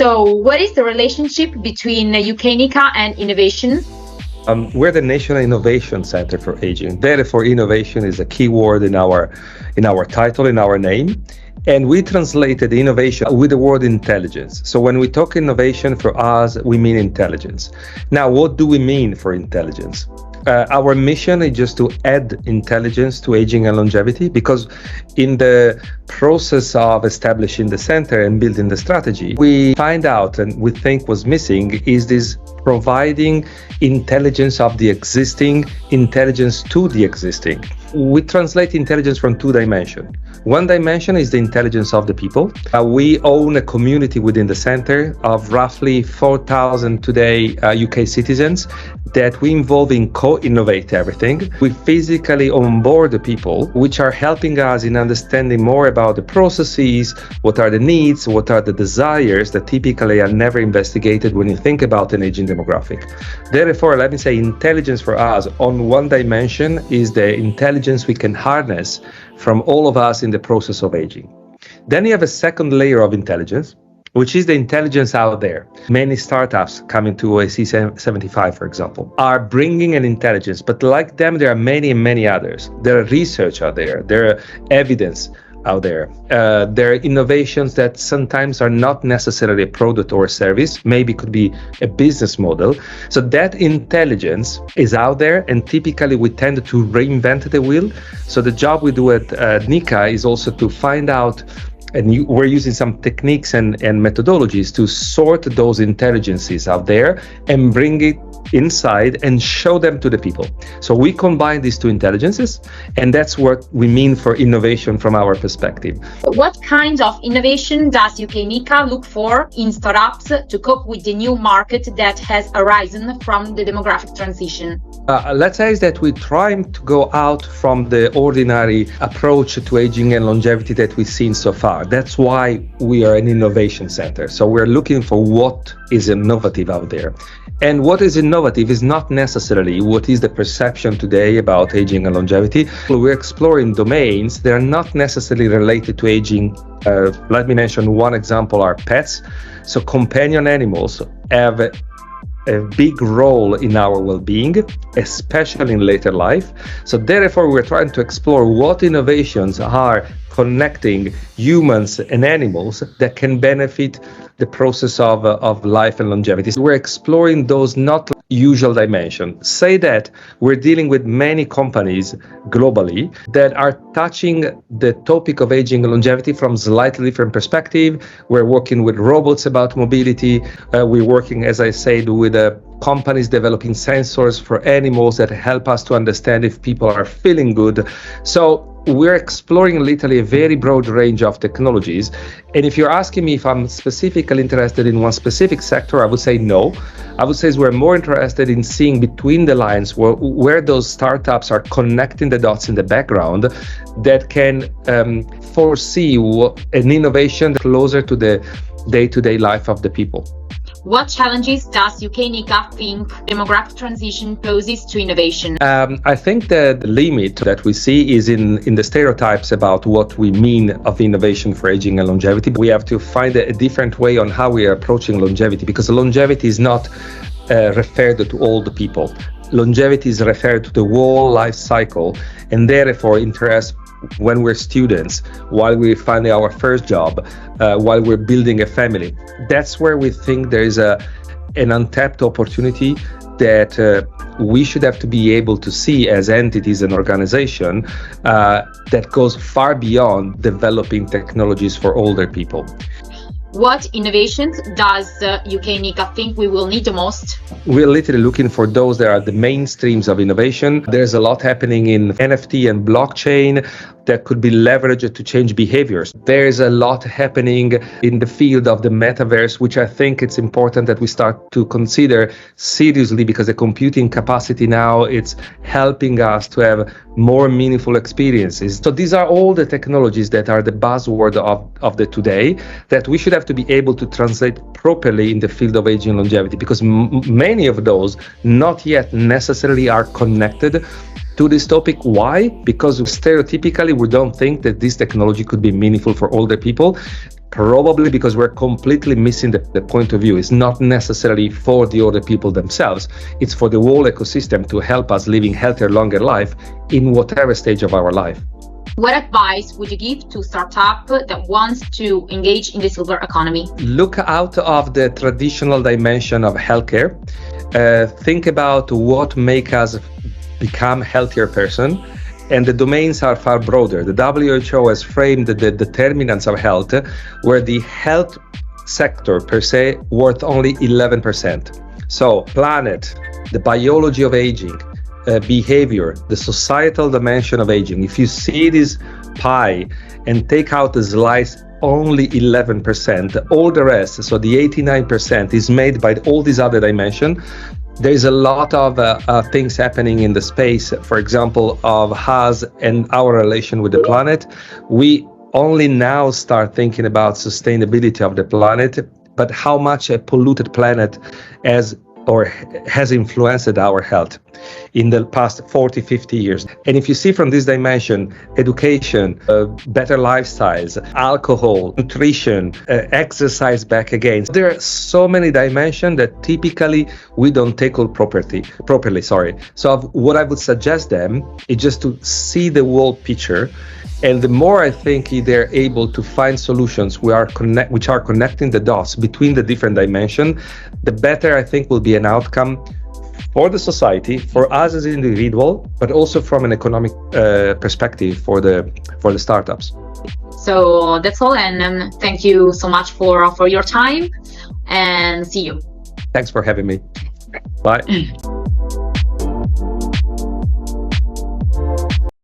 So what is the relationship between UK-NICA and innovation? We're the National Innovation Center for Aging. Therefore, innovation is a key word in our title, in our name. And we translated innovation with the word intelligence. So when we talk innovation, for us, we mean intelligence. Now, what do we mean for intelligence? Our mission is just to add intelligence to aging and longevity, because in the process of establishing the center and building the strategy, we find out and we think was missing is this providing intelligence of the existing, intelligence to the existing. We translate intelligence from two dimensions. One dimension is the intelligence of the people. We own a community within the center of roughly 4,000 today UK citizens that we involve in co-innovate everything. We physically onboard the people, which are helping us in understanding more about the processes, what are the needs, what are the desires that typically are never investigated when you think about an aging demographic. Therefore, let me say intelligence for us on one dimension is the intelligence we can harness from all of us in the process of aging. Then you have a second layer of intelligence, which is the intelligence out there. Many startups coming to OAC 75, for example, are bringing an intelligence, but like them, there are many others. There are research out there, there are evidence out there. There are innovations that sometimes are not necessarily a product or a service, maybe could be a business model. So that intelligence is out there, and typically we tend to reinvent the wheel. So the job we do at NICA is also to find out, and we're using some techniques and methodologies to sort those intelligences out there and bring it inside and show them to the people. So we combine these two intelligences, and that's what we mean for innovation from our perspective. What kind of innovation does UK-NICA look for in startups to cope with the new market that has arisen from the demographic transition? Let's say that we're trying to go out from the ordinary approach to aging and longevity that we've seen so far. That's why we are an innovation center. So we're looking for what is innovative out there. And what is innovative is not necessarily what is the perception today about aging and longevity. We're exploring domains that are not necessarily related to aging. Let me mention one example, are pets. So companion animals have a big role in our well-being, especially in later life. So therefore, we're trying to explore what innovations are connecting humans and animals that can benefit the process of life and longevity. So we're exploring those not usual dimensions. Say that we're dealing with many companies globally that are touching the topic of aging and longevity from slightly different perspective. We're working with robots about mobility. We're working, as I said, with companies developing sensors for animals that help us to understand if people are feeling good. So we're exploring literally a very broad range of technologies. And if you're asking me if I'm specifically interested in one specific sector, I would say no. I would say we're more interested in seeing between the lines where those startups are connecting the dots in the background that can foresee an innovation closer to the day-to-day life of the people. What challenges does UK-NICA think demographic transition poses to innovation? I think that the limit that we see is in the stereotypes about what we mean of innovation for aging and longevity. We have to find a different way on how we are approaching longevity, because longevity is not referred to all the people. Longevity is referred to the whole life cycle, and therefore interests when we're students, while we're finding our first job, while we're building a family. That's where we think there is an untapped opportunity that we should have to be able to see as entities and organization that goes far beyond developing technologies for older people. What innovations does UK-NICA think we will need the most? We're literally looking for those that are the mainstreams of innovation. There's a lot happening in NFT and blockchain that could be leveraged to change behaviors. There's a lot happening in the field of the metaverse, which I think it's important that we start to consider seriously, because the computing capacity now, it's helping us to have more meaningful experiences. So these are all the technologies that are the buzzword of the today that we should have to be able to translate properly in the field of aging and longevity, because many of those not yet necessarily are connected to this topic. Why? Because stereotypically we don't think that this technology could be meaningful for older people. probably because we're completely missing the point of view. It's not necessarily for the other people themselves. It's for the whole ecosystem to help us living healthier, longer life in whatever stage of our life. What advice would you give to startup that wants to engage in the silver economy? Look out of the traditional dimension of healthcare. Think about what makes us become healthier person. And the domains are far broader. The WHO has framed the determinants of health, where the health sector per se worth only 11%. So planet, the biology of aging, behavior, the societal dimension of aging. If you see this pie and take out the slice, only 11%, all the rest, so the 89% is made by all these other dimensions. There's a lot of things happening in the space, for example, of us and our relation with the planet. We only now start thinking about sustainability of the planet, but how much a polluted planet has influenced our health in the past 40, 50 years. And if you see from this dimension, education, better lifestyles, alcohol, nutrition, exercise back again. There are so many dimensions that typically we don't tackle properly. So what I would suggest them is just to see the whole picture. And the more I think they're able to find solutions which are connecting the dots between the different dimensions, the better I think will be an outcome for the society, for us as an individual, but also from an economic perspective for the startups. So that's all, and thank you so much for your time, and see you. Thanks for having me. Bye.